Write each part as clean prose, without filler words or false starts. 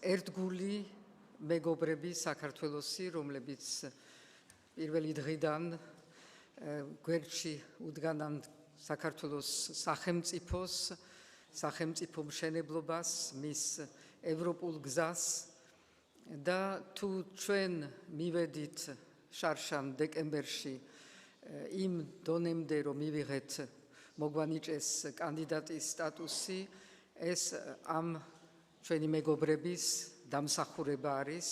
ერთგული მეგობრები საქართველოსი, რომლებიც პირველი დღიდან გვერდში უდგანან საქართველოს სახელმწიფო მშენებლობას, მის ევროპულ გზას და თუ ჩვენ მივედით შარშან დეკემბერში იმ დონემდე, რომ მივიღეთ მოგვანიჭეს კანდიდატის სტატუსი, ეს ამ ჩვენი მეგობრების დამსახურება არის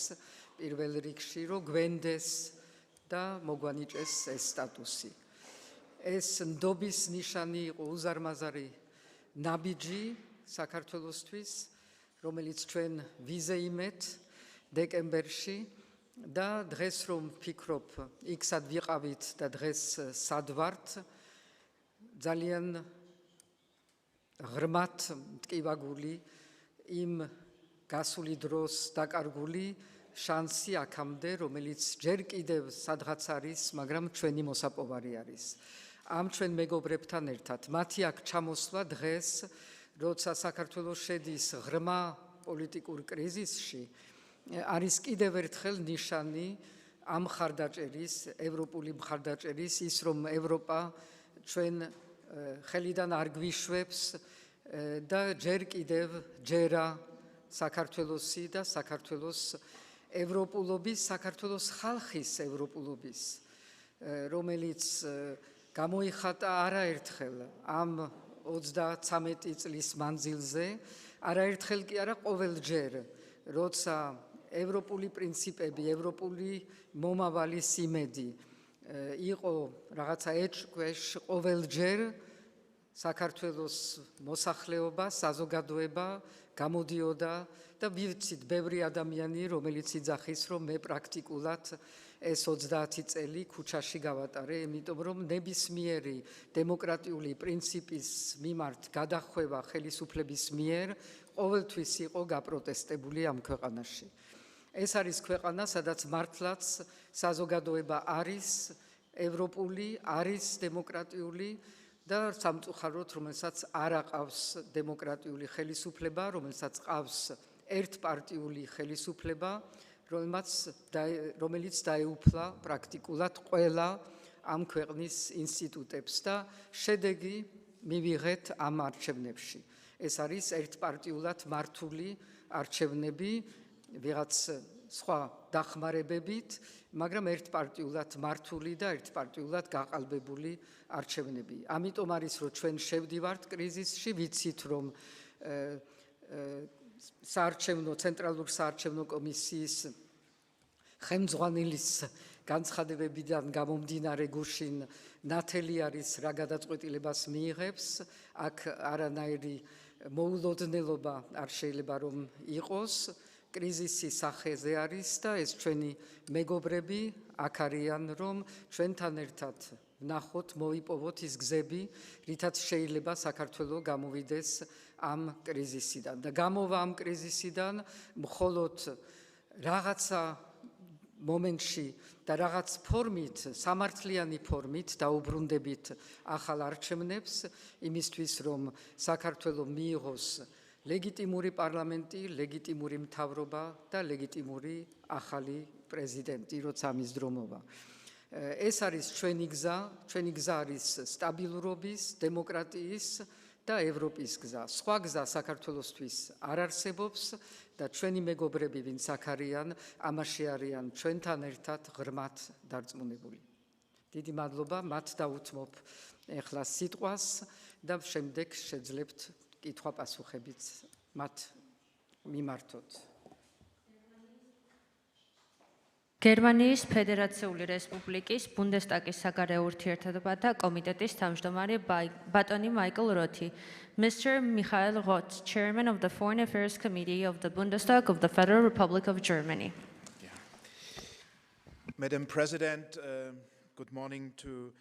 პირველ რიგში, რომ გვენდეს და მოგვანიჭეს ეს სტატუსი. ეს ნდობის ნიშანი იყო უზარმაზარი ნაბიჯი საქართველოსთვის, რომელიც ჩვენ ვიზეიმეთ დეკემბერში და დღეს რომ ვფიქრობ, იქ სად ვიყავით და დღეს სად ვართ, ძალიან ღრმად მტკივაგული იმ გასული დროს დაკარგული შანსი აქამდე, რომელიც ჯერ კიდევ სადღაც არის, მაგრამ ჩვენი მოსაპოვარი არის. ამ ჩვენ მეგობრებთან ერთად მათი აქ ჩამოსვლა დღეს, როცა საქართველოს შედის ღრმა პოლიტიკურ კრიზისში, არის კიდევ ერთხელ ნიშანი ამ მხარდაჭერის, ევროპული მხარდაჭერის, ის რომ ევროპა ჩვენ ხელიდან არ გვიშვებს და ჯერ კიდევ ჯერა საქართველოსი და საქართველოს ევროპულობის, საქართველოს ხალხის ევროპულობის, რომელიც გამოიხატა არაერთხელ ამ 33 წლის მანძილზე, არაერთხელ კი არა ყოველჯერ, როცა ევროპული პრინციპები, ევროპული მომავალის იმედი იყო რაღაცა ეჭვქვეშ, ყოველჯერ საქართველოს მოსახლეობა, საზოგადოება გამოდიოდა და ვიცით ბევრი ადამიანი, რომელიც იძახის, რომ მე პრაქტიკულად ეს 30 წელი ქუჩაში გავატარე, იმიტომ რომ ნებისმიერი დემოკრატიული პრინციპის მიმართ გადახვევა ხელისუფლების მიერ ყოველთვის იყო გაპროტესტებული ამ ქვეყანაში. ეს არის ქვეყანა, სადაც მართლაც საზოგადოება არის ევროპული, არის დემოკრატიული და სამწუხაროდ, რომელსაც არ აყავს დემოკრატიული ხელისუფლება, რომელსაც ყავს ერთპარტიული ხელისუფლება, რომელიც დაეუფლა პრაქტიკულად ყველა ამ ქვეყნის ინსტიტუტებს და შედეგი მივიღეთ ამ არჩევნებში. ეს არის ერთპარტიულად მართული არჩევნები, ვიღაც სხვა დახმარებებით, მაგრამ ერთპარტიულად მართული და ერთპარტიულად გაყალბებული არჩევნები. ამიტომ არის, რომ ჩვენ შევდივართ კრიზისში, ვიცით, რომ ცენტრალურ საარჩევნო კომისიის ხელმძღვანელის განცხადებებიდან გამომდინარე გუშინ ნათელი არის რა გადაწყვეტილებას მიიღებს, აქ არანაირი მოულოდნელობა არ შეიძლება რომ იყოს, კრიზისი სახეზე არის და ეს ჩვენი მეგობრები აქ არიან, რომ ჩვენთან ერთად ვნახოთ, მოვიპოვოთ ის გზები, რითაც შეიძლება საქართველო გამოვიდეს ამ კრიზისიდან და გამოვა ამ კრიზისიდან მხოლოდ რაღაცა მომენტში და რაღაც ფორმით, სამართლიანი ფორმით დაუბრუნდებით ახალ არჩევნებს, იმისთვის რომ საქართველო მიიღოს ლეგიტიმური პარლამენტი, ლეგიტიმური მთავრობა და ლეგიტიმური ახალი პრეზიდენტი, როცა ამის დრო მოვა. ეს არის ჩვენი გზა არის სტაბილურობის, დემოკრატიის და ევროპის გზა. სხვა გზა საქართველოსთვის არ არსებობს და ჩვენი მეგობრები, ვინც აქ არიან, ამაში არიან ჩვენთან ერთად ღრმად დარწმუნებული. დიდი მადლობა, მათ დავუთმობ ეხლა სიტყვას და შემდეგ შეძლებთ კითხვა-პასუხებიც მათ მიმართოთ. გერმანიის ფედერაციული რესპუბლიკის ბუნდესტაგის საგარეო ურთიერთობათა კომიტეტის თავმჯდომარე ბატონი მაიკლ როთი. Mr. Michael Roth, Chairman of the Foreign Affairs Committee of the Bundestag of the Federal Republic of Germany. Madam President, good morning to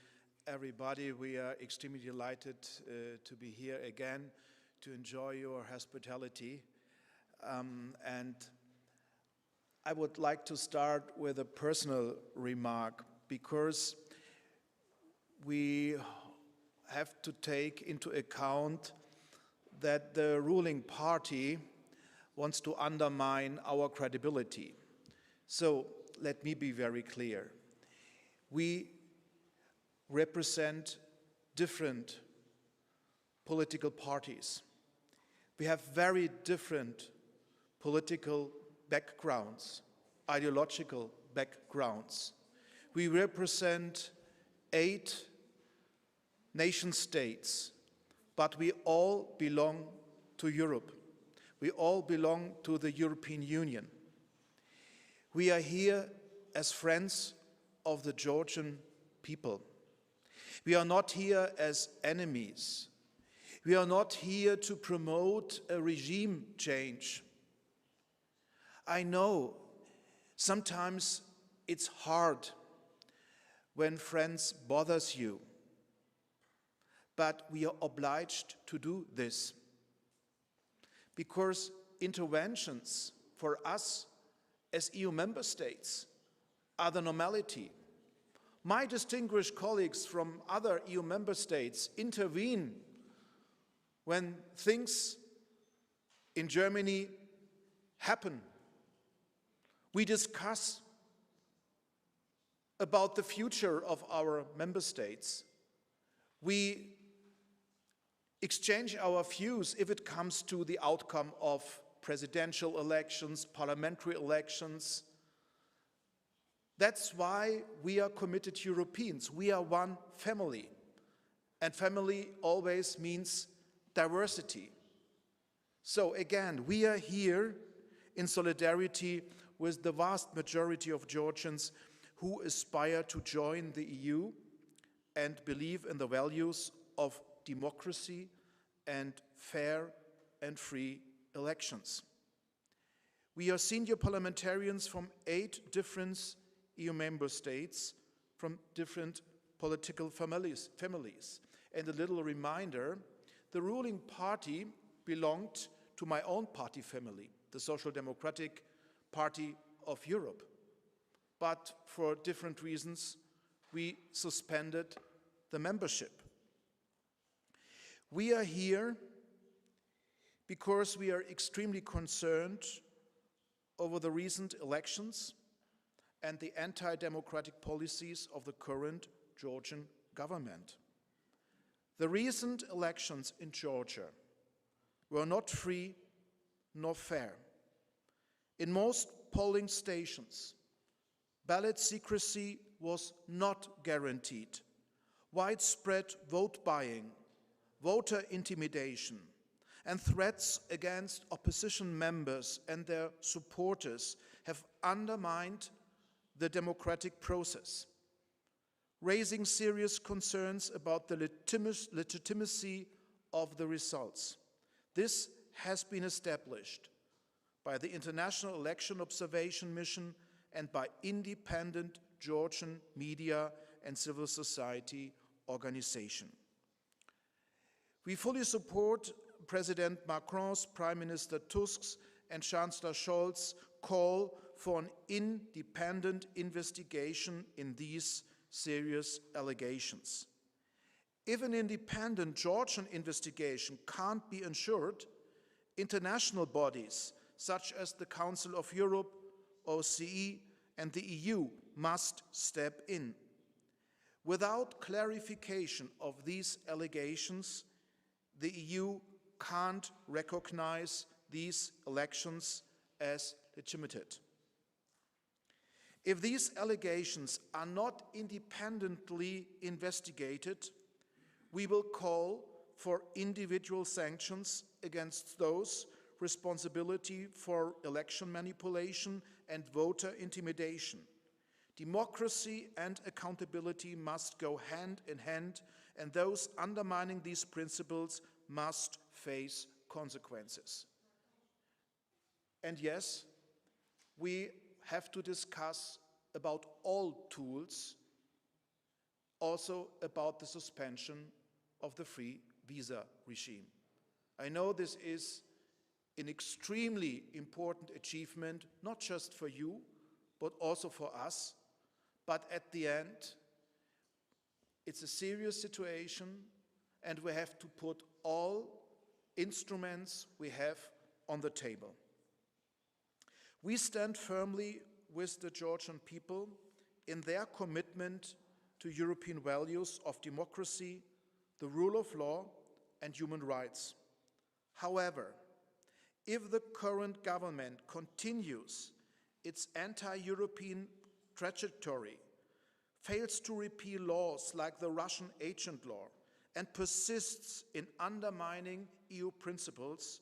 everybody. We are extremely delighted to be here again to enjoy your hospitality. And I would like to start with a personal remark because we have to take into account that the ruling party wants to undermine our credibility. So let me be very clear. We represent different political parties. We have very different political backgrounds, ideological backgrounds. We represent 8 nation states, but we all belong to Europe. We all belong to the European Union. We are here as friends of the Georgian people. We are not here as enemies. We are not here to promote a regime change. I know sometimes it's hard when friends bothers you, but we are obliged to do this because interventions for us as EU member states are the normality. My distinguished colleagues from other EU member states intervene when things in Germany happen. We discuss about the future of our member states. We exchange our views if it comes to the outcome of presidential elections, parliamentary elections. That's why we are committed Europeans. We are one family. And family always means diversity. So again, we are here in solidarity with the vast majority of Georgians who aspire to join the EU and believe in the values of democracy and fair and free elections. We are senior parliamentarians from 8 different EU member states, from different political families. And a little reminder, the ruling party belonged to my own party family, the Social Democratic Party of Europe. But for different reasons, we suspended the membership. We are here because we are extremely concerned over the recent elections and the anti-democratic policies of the current Georgian government. The recent elections in Georgia were not free nor fair. In most polling stations, ballot secrecy was not guaranteed. Widespread vote buying, voter intimidation, and threats against opposition members and their supporters have undermined the democratic process, raising serious concerns about the legitimacy of the results. This has been established by the International Election Observation Mission and by independent Georgian media and civil society organizations. We fully support President Macron's, Prime Minister Tusk's, and Chancellor Scholz's call for an independent investigation in these serious allegations. If an independent Georgian investigation can't be ensured, international bodies such as the Council of Europe, OSCE, and the EU must step in. Without clarification of these allegations, the EU can't recognize these elections as legitimate. If these allegations are not independently investigated, we will call for individual sanctions against those responsible for election manipulation and voter intimidation. Democracy and accountability must go hand in hand, and those undermining these principles must face consequences. And yes, we have to discuss about all tools, also about the suspension of the free visa regime. I know this is an extremely important achievement, not just for you, but also for us. But at the end, it's a serious situation, and we have to put all instruments we have on the table. We stand firmly with the Georgian people in their commitment to European values of democracy, the rule of law, and human rights. However, if the current government continues its anti-European trajectory, fails to repeal laws like the Russian agent law, and persists in undermining EU principles,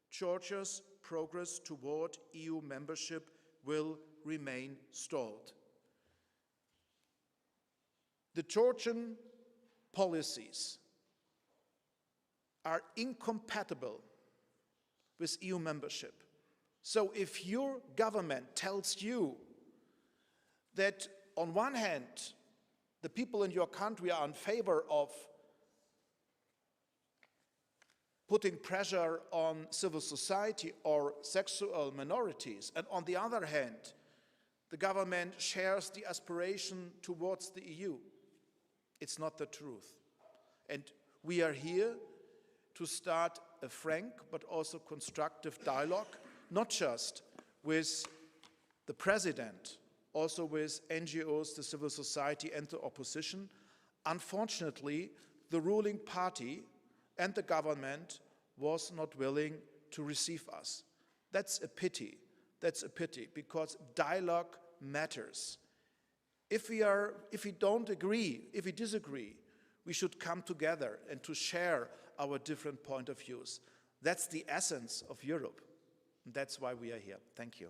Georgia's progress toward EU membership will remain stalled. The Georgian policies are incompatible with EU membership. So if your government tells you that on one hand, the people in your country are in favor of putting pressure on civil society or sexual minorities, and on the other hand, the government shares the aspiration towards the EU, it's not the truth. And we are here to start a frank but also constructive dialogue, not just with the president, also with NGOs, the civil society, and the opposition. Unfortunately, the ruling party and the government was not willing to receive us. That's a pity. That's a pity, because dialogue matters. If we don't agree, if we disagree, we should come together and to share our different point of views. That's the essence of Europe. That's why we are here. Thank you.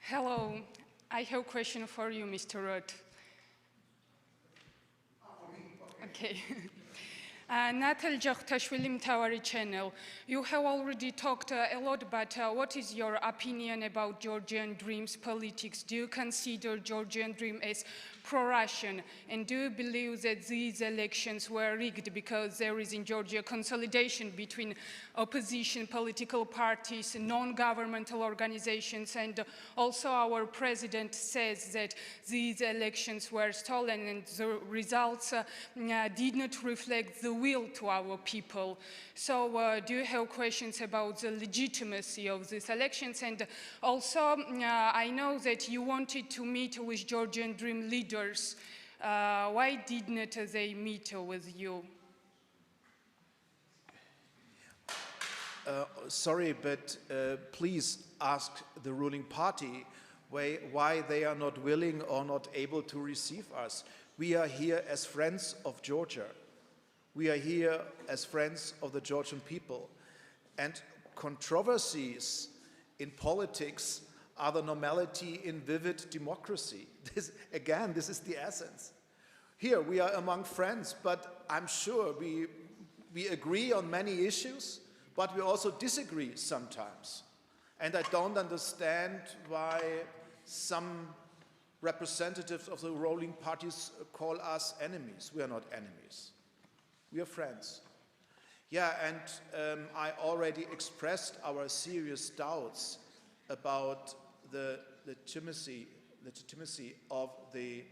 Hello, I have a question for you, Mr. Roth. Okay. Natal Jakhtashvili Mtavari channel. You have already talked a lot, but what is your opinion about Georgian Dream's politics? Do you consider Georgian Dream as pro-Russian? And do you believe that these elections were rigged because there is in Georgia consolidation between opposition political parties, non-governmental organizations, and also our president says that these elections were stolen and the results did not reflect the will to our people. So do you have questions about the legitimacy of these elections? And also, I know that you wanted to meet with Georgian Dream leaders. Why didn't they meet with you? Sorry, but please ask the ruling party why they are not willing or not able to receive us. We are here as friends of Georgia. We are here as friends of the Georgian people. And controversies in politics are the normality in vivid democracy. This is the essence. Here we are among friends, but I'm sure we agree on many issues, but we also disagree sometimes. And I don't understand why some representatives of the ruling parties call us enemies. We are not enemies. We are friends. Yeah, and I already expressed our serious doubts about the legitimacy of the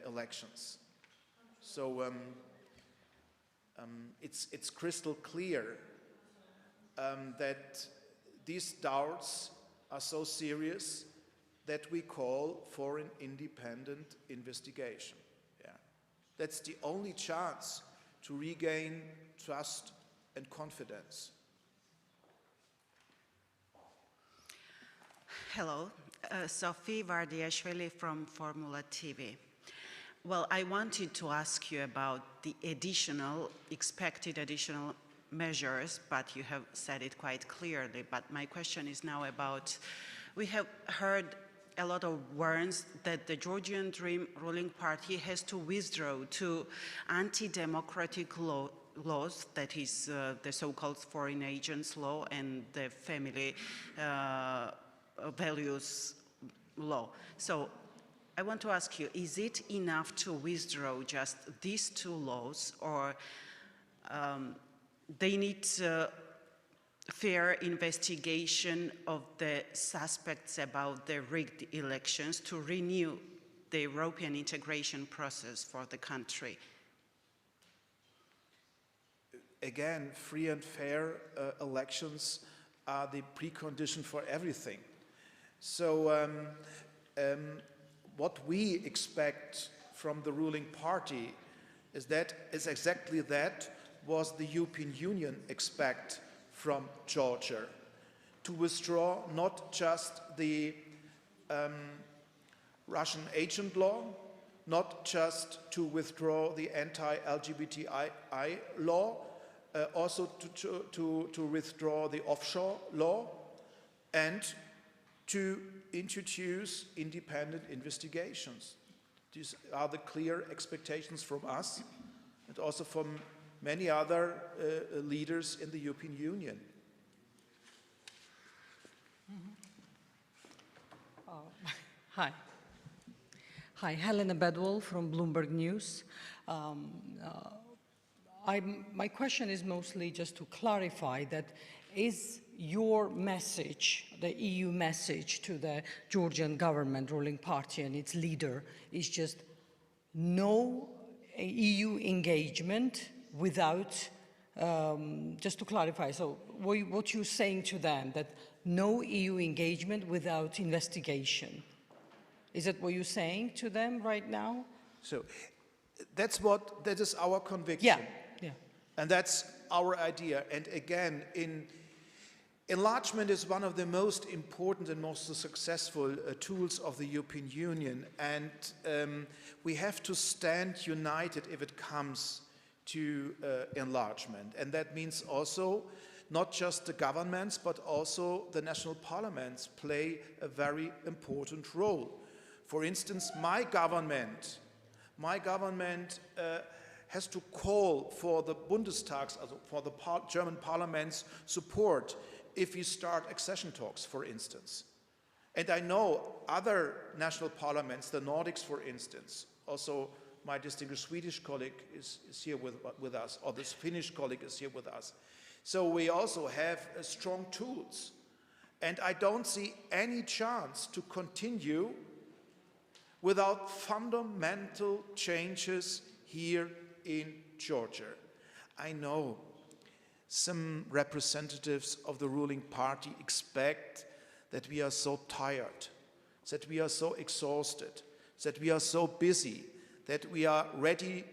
elections. So it's crystal clear that these doubts are so serious that we call for an independent investigation. Yeah. That's the only chance to regain trust and confidence. Hello, Sophie Vardiashvili from Formula TV. Well, I wanted to ask you about the expected additional measures, but you have said it quite clearly. But my question is now about, we have heard a lot of warnings that the Georgian Dream ruling party has to withdraw to anti-democratic laws, that is the so-called foreign agents law and the family values law. So I want to ask you, is it enough to withdraw just these two laws, or they need fair investigation of the suspects about the rigged elections to renew the European integration process for the country? again, free and fair elections are the precondition for everything. So what we expect from the ruling party is exactly that was the European Union expect from Georgia, to withdraw not just the Russian agent law, not just to withdraw the anti-LGBTI law, also to withdraw the offshore law, and to introduce independent investigations. These are the clear expectations from us and also from many other leaders in the European Union. Hi. Hi, Helena Bedwell from Bloomberg News. My question is mostly just to clarify that is your message, the EU message to the Georgian government, ruling party and its leader, is just no EU engagement without, just to clarify, so what you're saying to them, that no EU engagement without investigation. Is that what you're saying to them right now? So that is our conviction. Yeah. And that's our idea. And again, enlargement is one of the most important and most successful tools of the European Union. And we have to stand united if it comes to enlargement. And that means also not just the governments, but also the national parliaments play a very important role. For instance, my government has to call for the Bundestag's, for the German parliament's support if we start accession talks, for instance. And I know other national parliaments, the Nordics, for instance, also my distinguished Swedish colleague is here with us, or this Finnish colleague is here with us. So we also have strong tools. And I don't see any chance to continue without fundamental changes here in Georgia. I know some representatives of the ruling party expect that we are so tired, that we are so exhausted, that we are so busy, that we are ready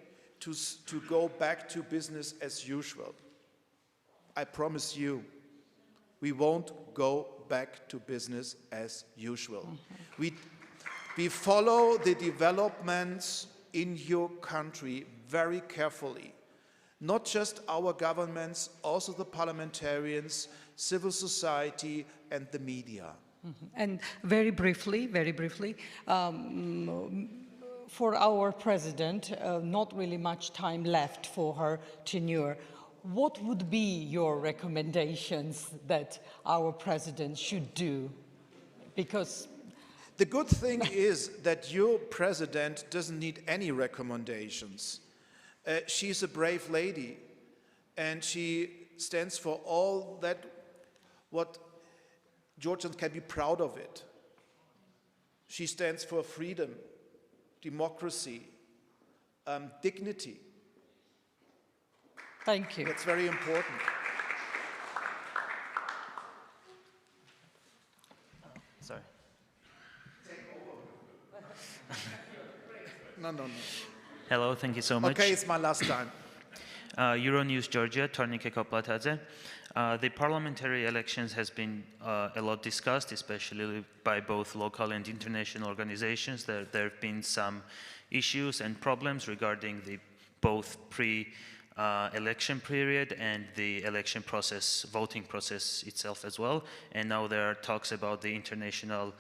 to go back to business as usual. I promise you, we won't go back to business as usual. We follow the developments in your country very carefully. Not just our governments, also the parliamentarians, civil society, and the media. And very briefly, for our president, not really much time left for her tenure. What would be your recommendations that our president should do? Because the good thing is that your president doesn't need any recommendations. She's a brave lady, and she stands for all that what Georgians can be proud of it. She stands for freedom, democracy, dignity. Thank you. That's very important. Sorry. No. Hello, thank you so much. Okay, it's my last time. Euronews Georgia, Tornike Koplatadze. The parliamentary elections has been a lot discussed, especially by both local and international organizations. There have been some issues and problems regarding the both pre-election period and the election process, voting process itself as well. And now there are talks about the international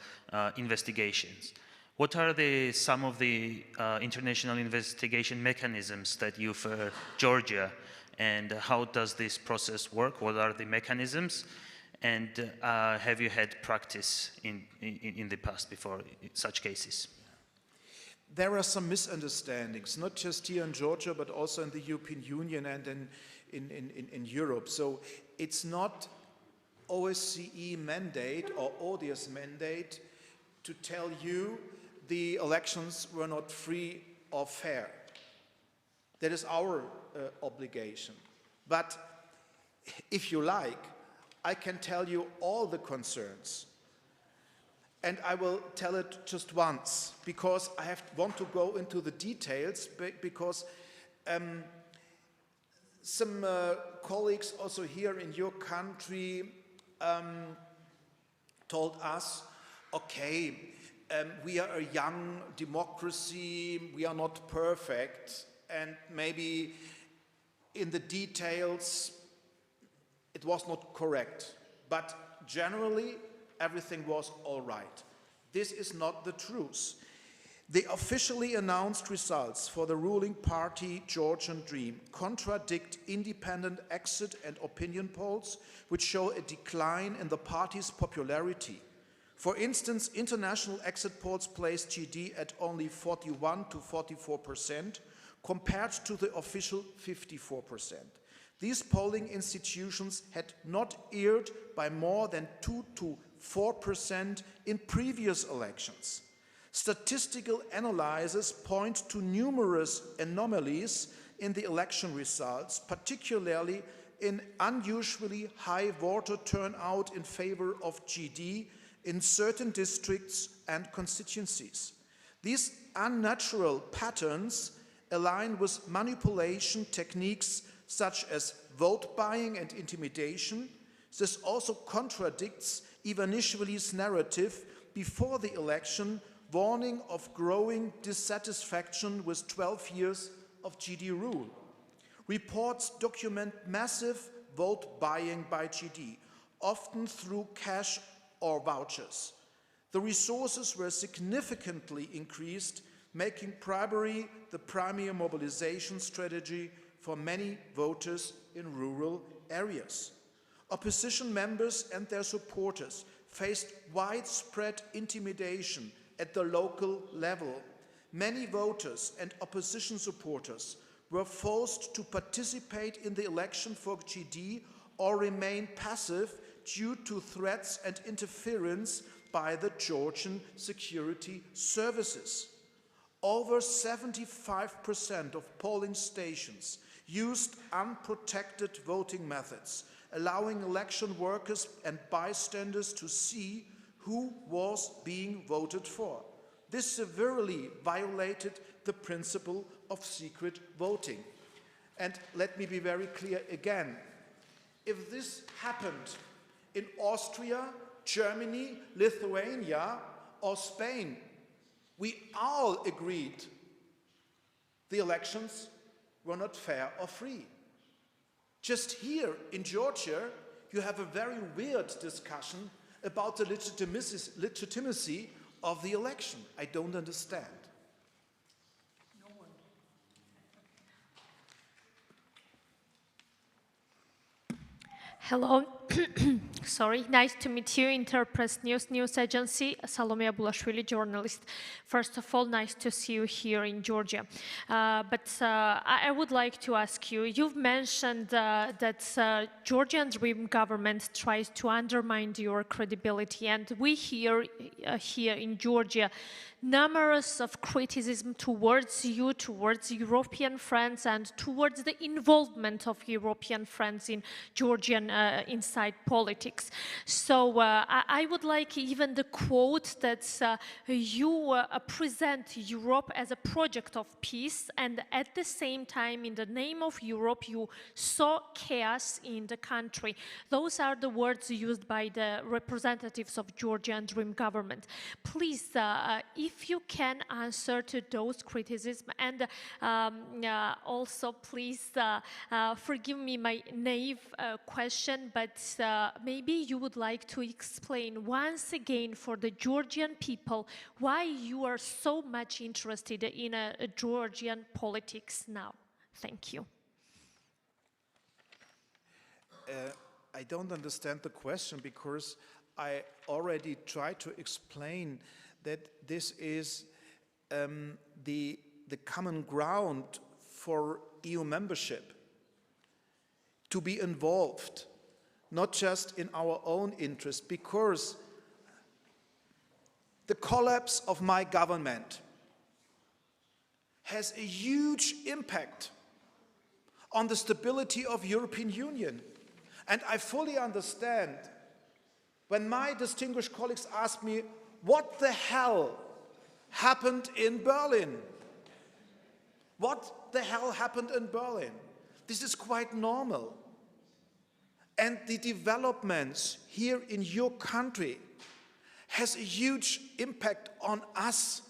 investigations. What are some of the international investigation mechanisms that you for Georgia, and how does this process work? What are the mechanisms? And have you had practice in the past before such cases? There are some misunderstandings, not just here in Georgia, but also in the European Union and in Europe. So it's not OSCE mandate or ODIHR's mandate to tell you the elections were not free or fair. That is our obligation. But if you like, I can tell you all the concerns. And I will tell it just once, because I want to go into the details, because some colleagues also here in your country told us, okay, we are a young democracy, we are not perfect, and maybe in the details it was not correct, but generally everything was all right. This is not the truth. The officially announced results for the ruling party Georgian Dream contradict independent exit and opinion polls, which show a decline in the party's popularity. For instance, international exit polls place GD at only 41 to 44%, compared to the official 54%. These polling institutions had not erred by more than 2 to 4% in previous elections. Statistical analyses point to numerous anomalies in the election results, particularly in unusually high voter turnout in favor of GD in certain districts and constituencies. These unnatural patterns align with manipulation techniques such as vote buying and intimidation. This also contradicts Ivanishvili's narrative before the election, warning of growing dissatisfaction with 12 years of GD rule. Reports document massive vote buying by GD, often through cash or vouchers. The resources were significantly increased, making bribery the primary mobilization strategy for many voters in rural areas. Opposition members and their supporters faced widespread intimidation at the local level. Many voters and opposition supporters were forced to participate in the election for GD or remain passive due to threats and interference by the Georgian security services. Over 75% of polling stations used unprotected voting methods, allowing election workers and bystanders to see who was being voted for. This severely violated the principle of secret voting. And let me be very clear again. If this happened in Austria, Germany, Lithuania, or Spain, we all agreed the elections were not fair or free. Just here in Georgia, you have a very weird discussion about the legitimacy of the election. I don't understand. Hello. Sorry, nice to meet you, Interpress News Agency, Salome Abulashvili, journalist. First of all, nice to see you here in Georgia. I would like to ask you, you've mentioned that Georgian Dream government tries to undermine your credibility, and we hear here in Georgia numerous of criticism towards you, towards European friends, and towards the involvement of European friends in Georgian inside politics. So I would like even the quote that you present Europe as a project of peace, and at the same time, in the name of Europe, you saw chaos in the country. Those are the words used by the representatives of Georgian Dream government. Please, if you can answer to those criticisms, and also please forgive me my naive question, but maybe you would like to explain once again for the Georgian people why you are so much interested in Georgian politics now. Thank you. I don't understand the question, because I already tried to explain that this is the common ground for EU membership, to be involved, not just in our own interest, because the collapse of my government has a huge impact on the stability of European Union. And I fully understand when my distinguished colleagues ask me, what the hell happened in Berlin? What the hell happened in Berlin? This is quite normal. And the developments here in your country has a huge impact on us,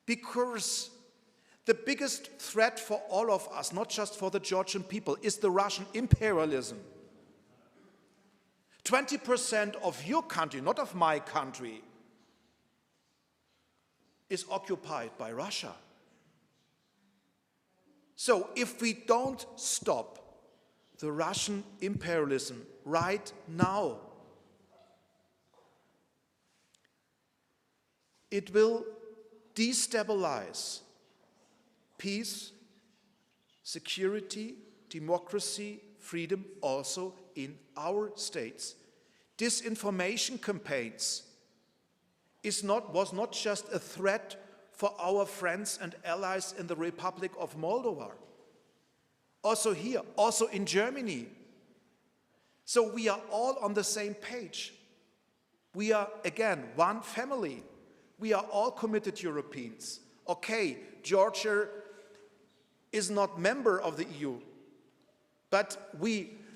because the biggest threat for all of us, not just for the Georgian people, is the Russian imperialism. 20% of your country, not of my country, is occupied by Russia. So if we don't stop the Russian imperialism right now, it will destabilize peace, security, democracy, freedom also in our states. Disinformation campaigns was not just a threat for our friends and allies in the Republic of Moldova, also here, also in Germany. So we are all on the same page. We are, again, one family. We are all committed Europeans. Okay, Georgia is not member of the EU, but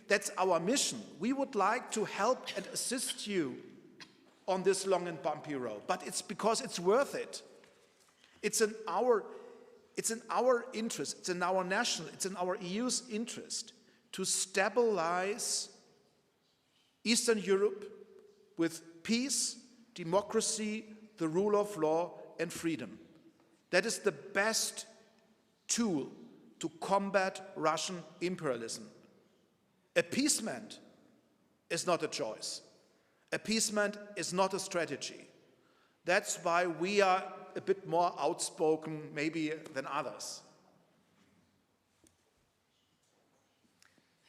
that's our mission. We would like to help and assist you on this long and bumpy road, but it's because it's worth it. It's in our interest, it's in our national, it's in our EU's interest to stabilize Eastern Europe with peace, democracy, the rule of law, and freedom. That is the best tool to combat Russian imperialism. Appeasement is not a choice. Appeasement is not a strategy. That's why we are a bit more outspoken maybe than others.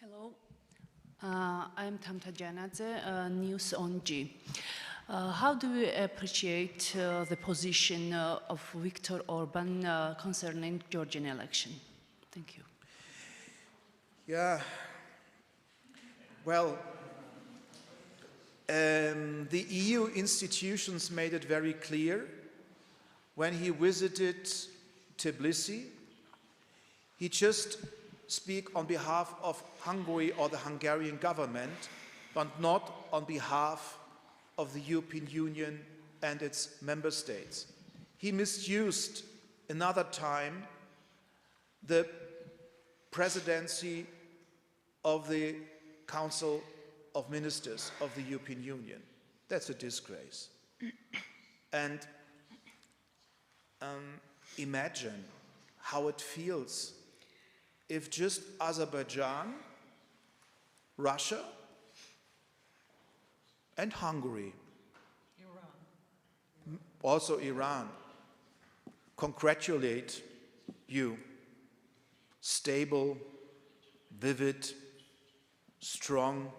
Hello, I'm Tamta Janadze, News on G. How do you appreciate the position of Viktor Orban concerning Georgian election? Thank you. Yeah, well, the EU institutions made it very clear when he visited Tbilisi. He just speak on behalf of Hungary or the Hungarian government, but not on behalf of the European Union and its member states. He misused another time the presidency of the Council of Ministers of the European Union. That's a disgrace. And imagine how it feels if just Azerbaijan, Russia, and Hungary, also Iran, congratulate you. Stable, vivid, strong,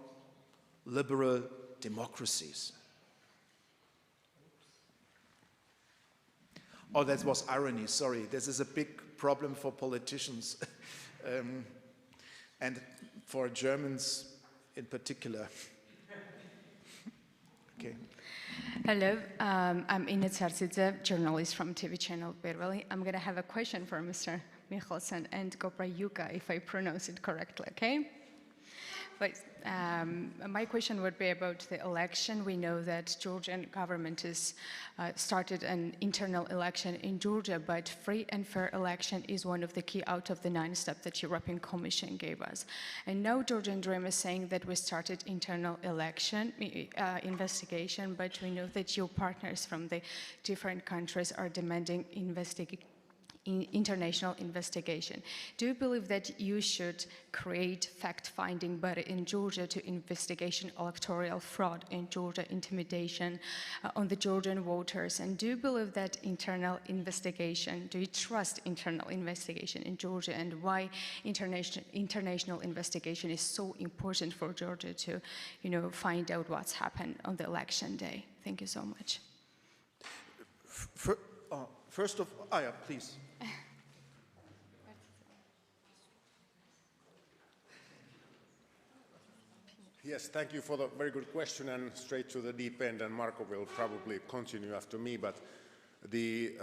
liberal democracies. Oh, that was irony, sorry. This is a big problem for politicians and for Germans in particular. Okay. Hello, I'm Ina Tsartsidze, journalist from TV channel Berveli. I'm going to have a question for Mr. Michelson and Goprayuka, if I pronounce it correctly, okay? But my question would be about the election. We know that Georgian government has started an internal election in Georgia, but free and fair election is one of the key out of the 9 steps that European Commission gave us. And now Georgian Dream is saying that we started internal election investigation, but we know that your partners from the different countries are demanding international investigation. Do you believe that you should create fact-finding body in Georgia to investigation electoral fraud in Georgia, intimidation on the Georgian voters? And do you believe that internal investigation, do you trust internal investigation in Georgia, and why international investigation is so important for Georgia to, find out what's happened on the election day? Thank you so much. First of all, yeah, please. Yes, thank you for the very good question, and straight to the deep end, and Marco will probably continue after me, but the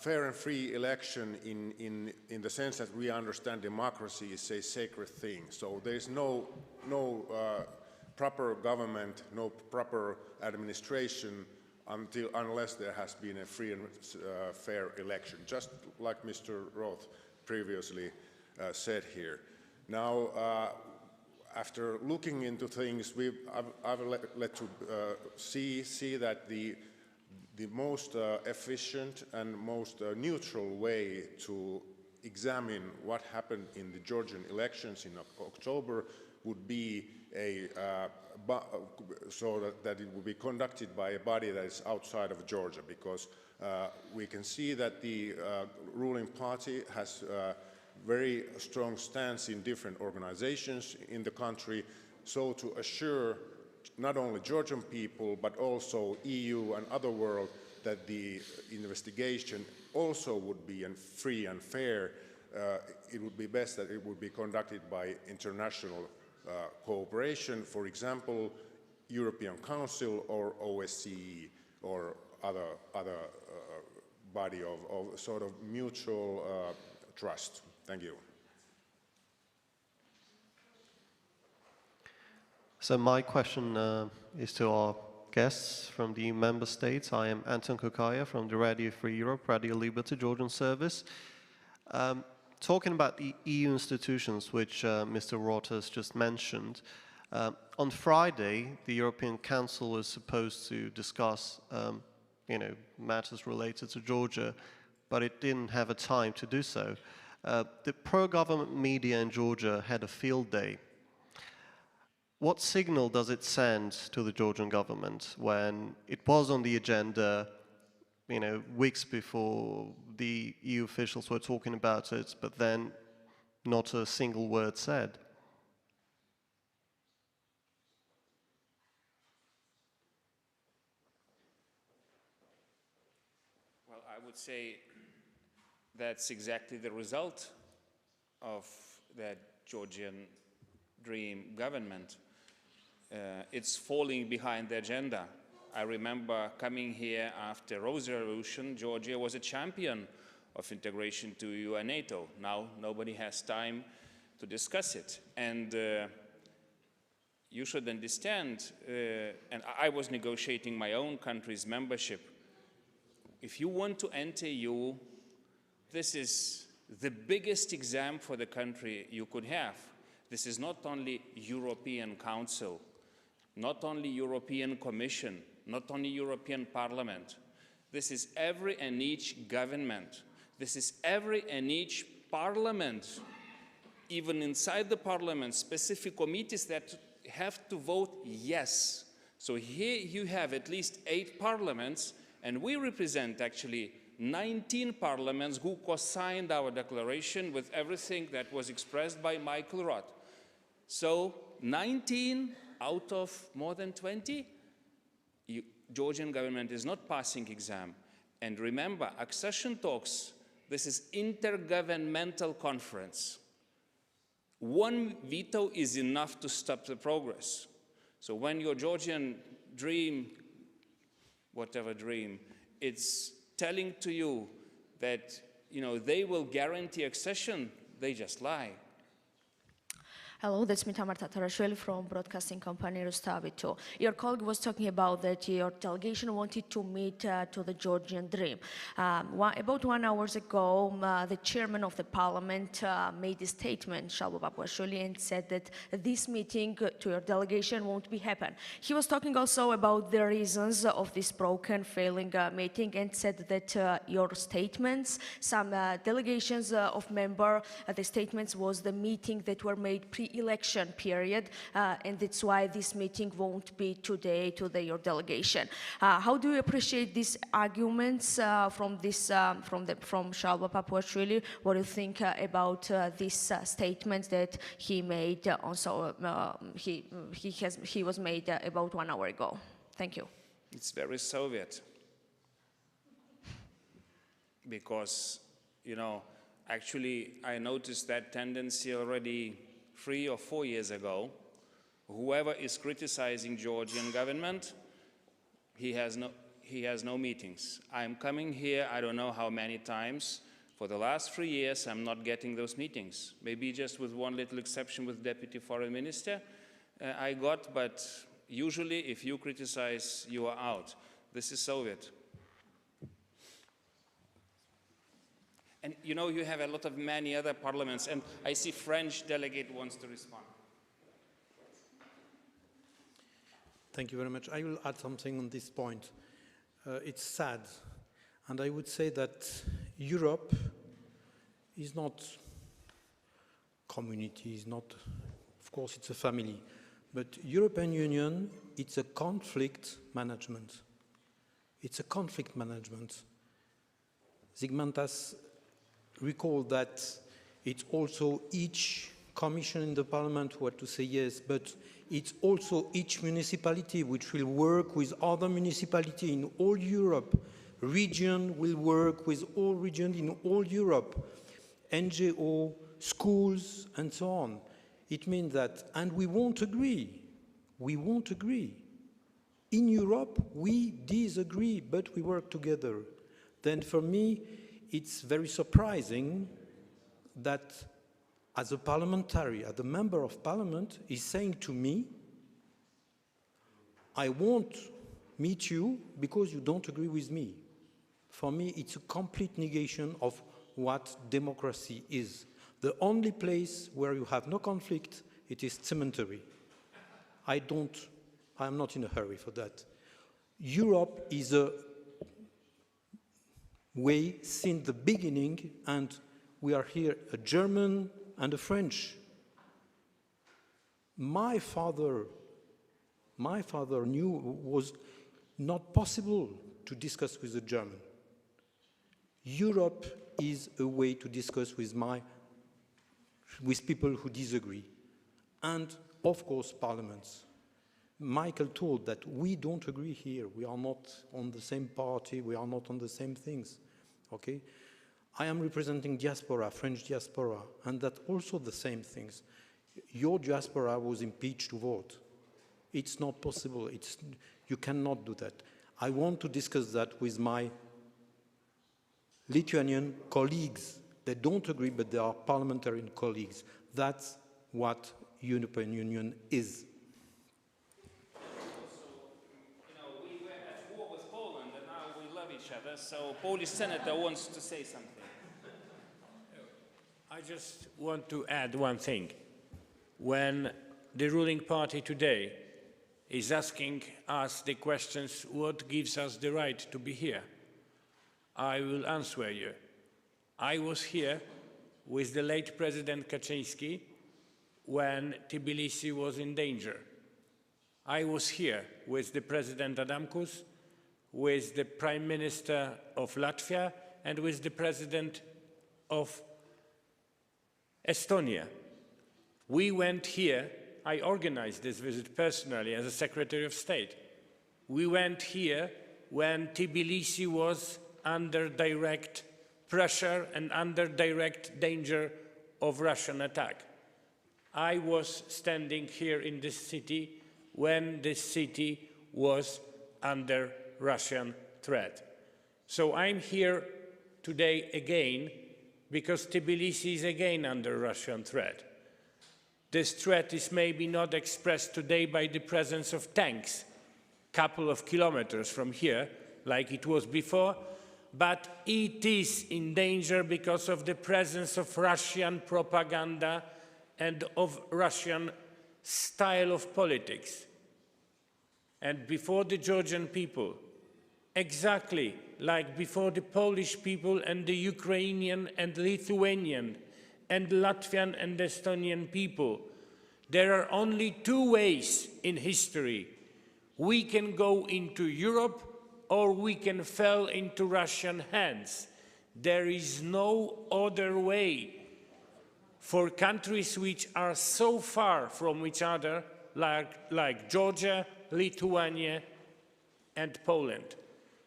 fair and free election in the sense that we understand democracy is a sacred thing. So there is no proper government, no proper administration unless there has been a free and fair election, just like Mr. Roth previously said here. Now, after looking into things, I've let to see that the most efficient and most neutral way to examine what happened in the Georgian elections in October would be so that it would be conducted by a body that is outside of Georgia, because we can see that the ruling party has very strong stance in different organizations in the country, so to assure not only Georgian people but also EU and other world that the investigation also would be free and fair, it would be best that it would be conducted by international cooperation, for example, European Council or OSCE or other body of sort of mutual trust. Thank you. So my question is to our guests from the member states. I am Anton Kukaya from the Radio Free Europe, Radio Liberty Georgian service. Talking about the EU institutions, which Mr. Roth has just mentioned, on Friday, the European Council was supposed to discuss matters related to Georgia, but it didn't have a time to do so. The pro-government media in Georgia had a field day. What signal does it send to the Georgian government when it was on the agenda, weeks before the EU officials were talking about it, but then not a single word said? Well, I would say that's exactly the result of that Georgian dream government. It's falling behind the agenda. I remember coming here after Rose Revolution. Georgia was a champion of integration to EU and NATO. Now nobody has time to discuss it. And you should understand, and I was negotiating my own country's membership. If you want to enter EU, this is the biggest exam for the country you could have. This is not only European Council, not only European Commission, not only European Parliament. This is every and each government. This is every and each parliament, even inside the parliament, specific committees that have to vote yes. So here you have at least 8 parliaments, and we represent actually 19 parliaments who co-signed our declaration with everything that was expressed by Michael Roth. So 19 out of more than 20, Georgian government is not passing exam. And remember, accession talks, this is intergovernmental conference. One veto is enough to stop the progress. So when your Georgian dream, whatever dream, it's telling to you that they will guarantee accession, they just lie. Hello, that's me, Tamar Tatarashvili from broadcasting company Rustavitu. Your colleague was talking about that your delegation wanted to meet to the Georgian dream. About 1 hour ago, the chairman of the parliament made a statement, Shalva Papuashvili, and said that this meeting to your delegation won't be happen. He was talking also about the reasons of this broken, failing meeting, and said that your statements, some delegations of member, the statements was the meeting that were made pre-election period, and that's why this meeting won't be today to your delegation. How do you appreciate these arguments from Shalva Papuashvili? What do you think about this statement that he made? Also, he was made about 1 hour ago. Thank you. It's very Soviet, because actually I noticed that tendency already 3 or 4 years ago, Whoever is criticizing Georgian government, he has no meetings. I'm coming here, I don't know how many times. For the last 3 years, I'm not getting those meetings. Maybe just with one little exception with Deputy Foreign Minister, I got, but usually if you criticize, you are out. This is Soviet. And you know, you have a lot of many other parliaments, and I see French delegate wants to respond. Thank you very much. I will add something on this point. It's sad, and I would say that Europe is not community, is not, of course it's a family, but European Union, it's a conflict management. It's a conflict management. Zygmantas recalled that it's also each commission in the parliament who had to say yes, but it's also each municipality which will work with other municipalities in all Europe. Region will work with all regions in all Europe. NGO, schools, and so on. It means that, and we won't agree. We won't agree. In Europe, we disagree, but we work together. Then for me, it's very surprising that as a parliamentary, as a member of parliament, is saying to me, I won't meet you because you don't agree with me. For me, it's a complete negation of what democracy is. The only place where you have no conflict, it is cemetery. I'm not in a hurry for that. Europe is a way since the beginning, and we are here, a German and a French. My father knew it was not possible to discuss with a German. Europe is a way to discuss with people who disagree. And, of course, parliaments. Michael told that we don't agree here. We are not on the same party. We are not on the same things. Okay? I am representing diaspora, French diaspora, and that's also the same things. Your diaspora was impeached to vote. It's not possible. You cannot do that. I want to discuss that with my Lithuanian colleagues. They don't agree, but they are parliamentarian colleagues. That's what European Union is. We were at war with Poland, and now we love each other, so Polish senator wants to say something. I just want to add one thing. When the ruling party today is asking us the questions, what gives us the right to be here? I will answer you. I was here with the late President Kaczynski when Tbilisi was in danger. I was here with the President Adamkus, with the Prime Minister of Latvia, and with the President of Estonia. We went here, I organized this visit personally as a Secretary of State. We went here when Tbilisi was under direct pressure and under direct danger of Russian attack. I was standing here in this city when this city was under Russian threat. So I'm here today again because Tbilisi is again under Russian threat. This threat is maybe not expressed today by the presence of tanks a couple of kilometers from here, like it was before, but it is in danger because of the presence of Russian propaganda and of Russian style of politics. And before the Georgian people, exactly like before the Polish people and the Ukrainian and Lithuanian and Latvian and Estonian people, there are only two ways in history. We can go into Europe or we can fall into Russian hands. There is no other way for countries which are so far from each other, like Georgia, Lithuania, and Poland.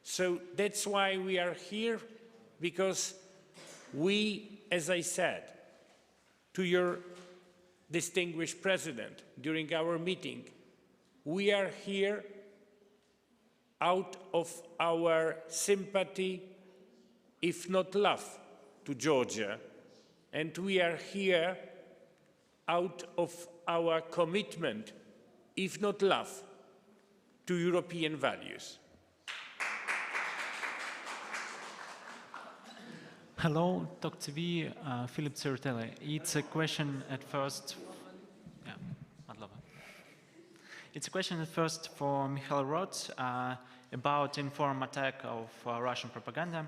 So that's why we are here, because we, as I said, to your distinguished President, during our meeting, we are here out of our sympathy, if not love, to Georgia, and we are here out of our commitment, if not love, to European values. Hello, Talk TV, Philip Tsirtele. It's a question at first. Yeah, it's a question at first for Mikhail Roth about informed attack of Russian propaganda.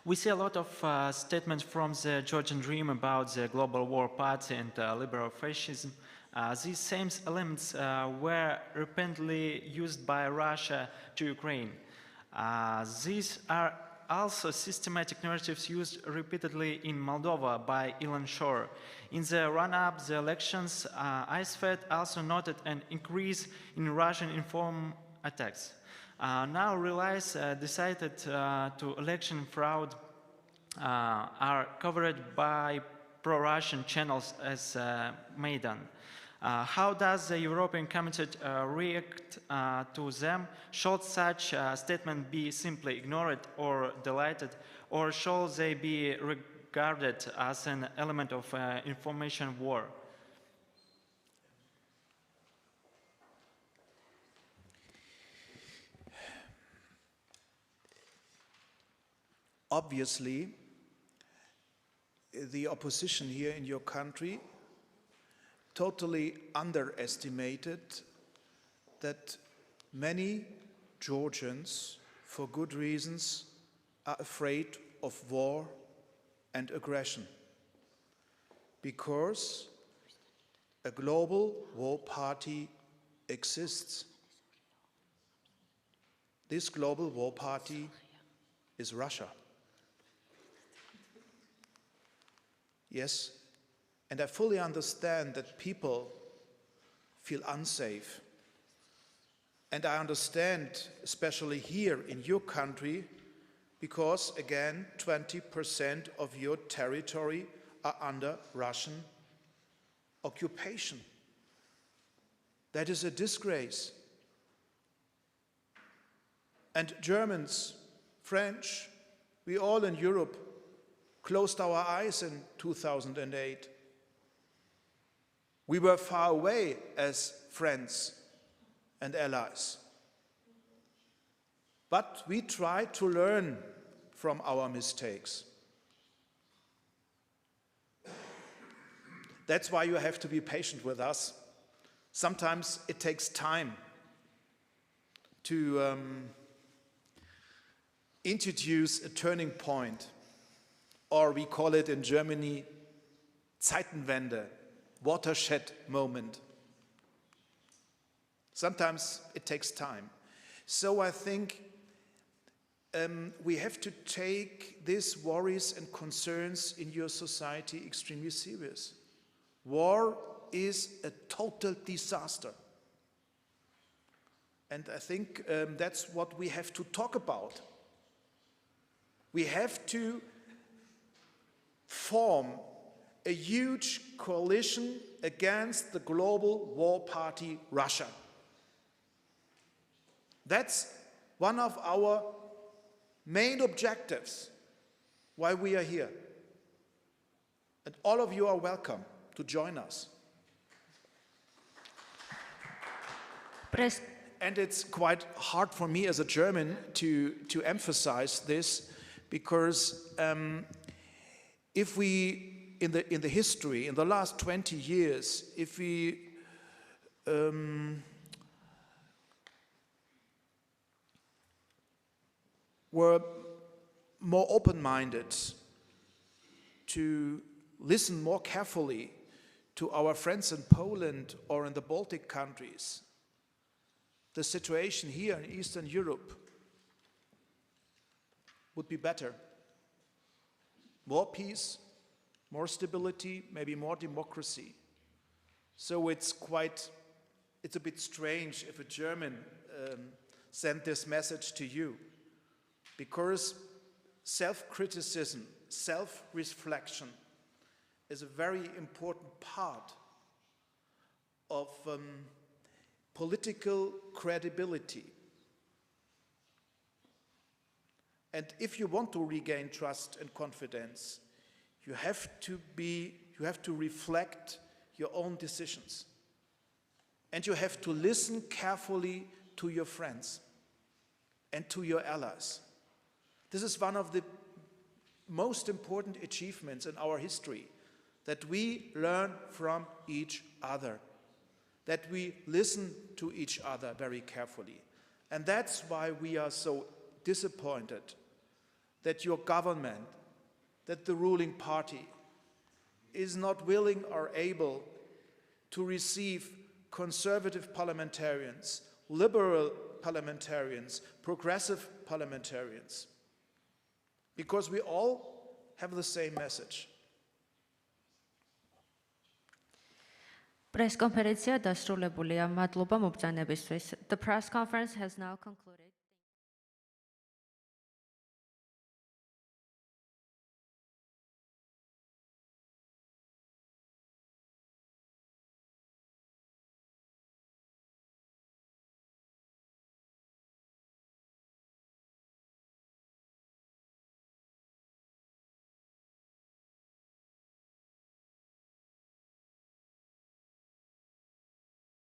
We see a lot of statements from the Georgian Dream about the global war party and liberal fascism. These same elements were repeatedly used by Russia to Ukraine. These are also systematic narratives used repeatedly in Moldova by Ilan Shor. In the run-up the elections, ISFED also noted an increase in Russian informed attacks. Now realize decided to election fraud are covered by pro-Russian channels as Maidan. How does the European Committee react to them? Should such statement be simply ignored or deleted, or should they be regarded as an element of information war? Obviously, the opposition here in your country totally underestimated that many Georgians, for good reasons, are afraid of war and aggression, because a global war party exists. This global war party is Russia. Yes, and I fully understand that people feel unsafe. And I understand, especially here in your country, because, again, 20% of your territory are under Russian occupation. That is a disgrace. And Germans, French, we all in Europe closed our eyes in 2008. We were far away as friends and allies. But we tried to learn from our mistakes. That's why you have to be patient with us. Sometimes it takes time to introduce a turning point, or we call it in Germany Zeitenwende, watershed moment. Sometimes it takes time. So I think we have to take these worries and concerns in your society extremely serious. War is a total disaster. And I think that's what we have to talk about. We have to form a huge coalition against the global war party Russia. That's one of our main objectives why we are here. And all of you are welcome to join us. And it's quite hard for me as a German to emphasize this, because if we, in the history, in the last 20 years, if we were more open-minded to listen more carefully to our friends in Poland or in the Baltic countries, the situation here in Eastern Europe would be better. More peace, more stability, maybe more democracy. So it's a bit strange if a German sent this message to you, because self-criticism, self-reflection is a very important part of political credibility. And if you want to regain trust and confidence, you have to reflect your own decisions. And you have to listen carefully to your friends and to your allies. This is one of the most important achievements in our history, that we learn from each other, that we listen to each other very carefully. And that's why we are so disappointed that your government, that the ruling party, is not willing or able to receive conservative parliamentarians, liberal parliamentarians, progressive parliamentarians, because we all have the same message. პრესკონფერენცია დასრულებულია. მადლობა მობრძანებისთვის. The press conference has now concluded.